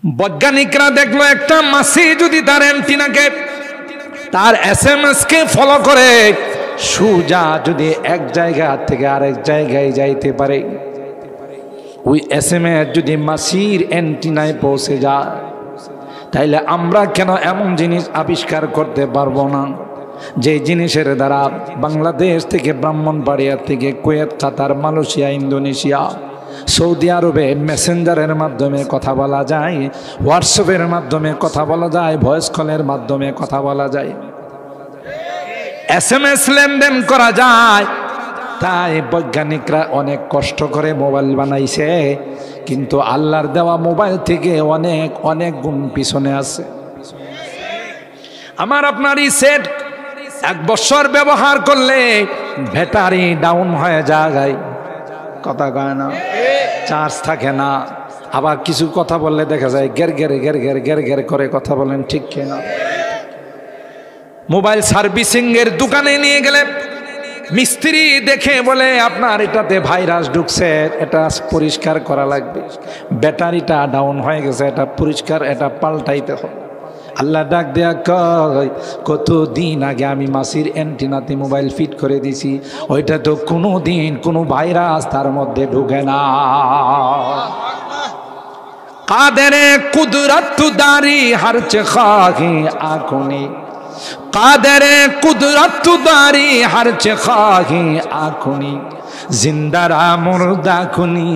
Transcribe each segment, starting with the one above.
বৈজ্ঞানিকরা দেখলো একটা মাছি যদি তার অ্যান্টিনাকে তার এসএমএস কে ফলো করে সোজা যদি এক জায়গা থেকে আরেক জায়গায় যাইতে পারে, ওই এসএমএস যদি মাছির অ্যান্টিনায় পৌঁছে যায়, তাইলে আমরা কেন এমন জিনিস আবিষ্কার করতে পারবো না যে জিনিসের দ্বারা বাংলাদেশ থেকে ব্রাহ্মণবাড়িয়া থেকে কুয়েত, কাতার, মালয়েশিয়া, ইন্দোনেশিয়া, সৌদি আরবে মেসেঞ্জারের মাধ্যমে কথা বলা যায়, হোয়াটসঅ্যাপের মাধ্যমে কথা বলা যায়, ভয়েস কলের মাধ্যমে কথা বলা যায়, এসএমএস লেনদেন করা যায়। তাই বৈজ্ঞানিকরা অনেক কষ্ট করে মোবাইল বানাইছে, কিন্তু আল্লাহর দেওয়া মোবাইল থেকে অনেক অনেক গুণ পিছনে আছে। আমার আপনার এই সেট 1 বছর ব্যবহার করলে ব্যাটারি ডাউন হয়ে যায়, কথা কয় না, চার্জ থাকে না। আবার কিছু কথা বললে দেখা যায় গের গের গের গের গের গের করে কথা বলেন, ঠিক কিনা? মোবাইল সার্ভিসিং এর দোকানে নিয়ে গেলে মিস্ত্রি দেখে বলে আপনার এটাতে ভাইরাস ঢুকছে, এটা পরিষ্কার করা লাগবে, ব্যাটারিটা ডাউন হয়ে গেছে, এটা পরিষ্কার, এটা পাল্টাইতে হবে। আল্লাহ ডাক দেয়া কয়, কতদিন আগে আমি মাসির অ্যান্টিনাতে মোবাইল ফিট করে দিছি, ওইটা তো কোনো দিন কোনো ভাইরাস তার মধ্যে ঢুকে না। কাদেরে কুদরত দারি হরচে খাহি আঁখনি, কাদেরে কুদরত দারি হরচে খাহি আঁখনি, জিন্দারা মুর্দা খুনি,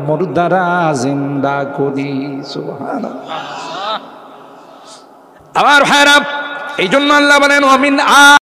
মুর্দারা জিন্দা করি। সুবহানাল্লাহ। আবার ভাইরা, এই জন্য আল্লাহ বলেন, অমিন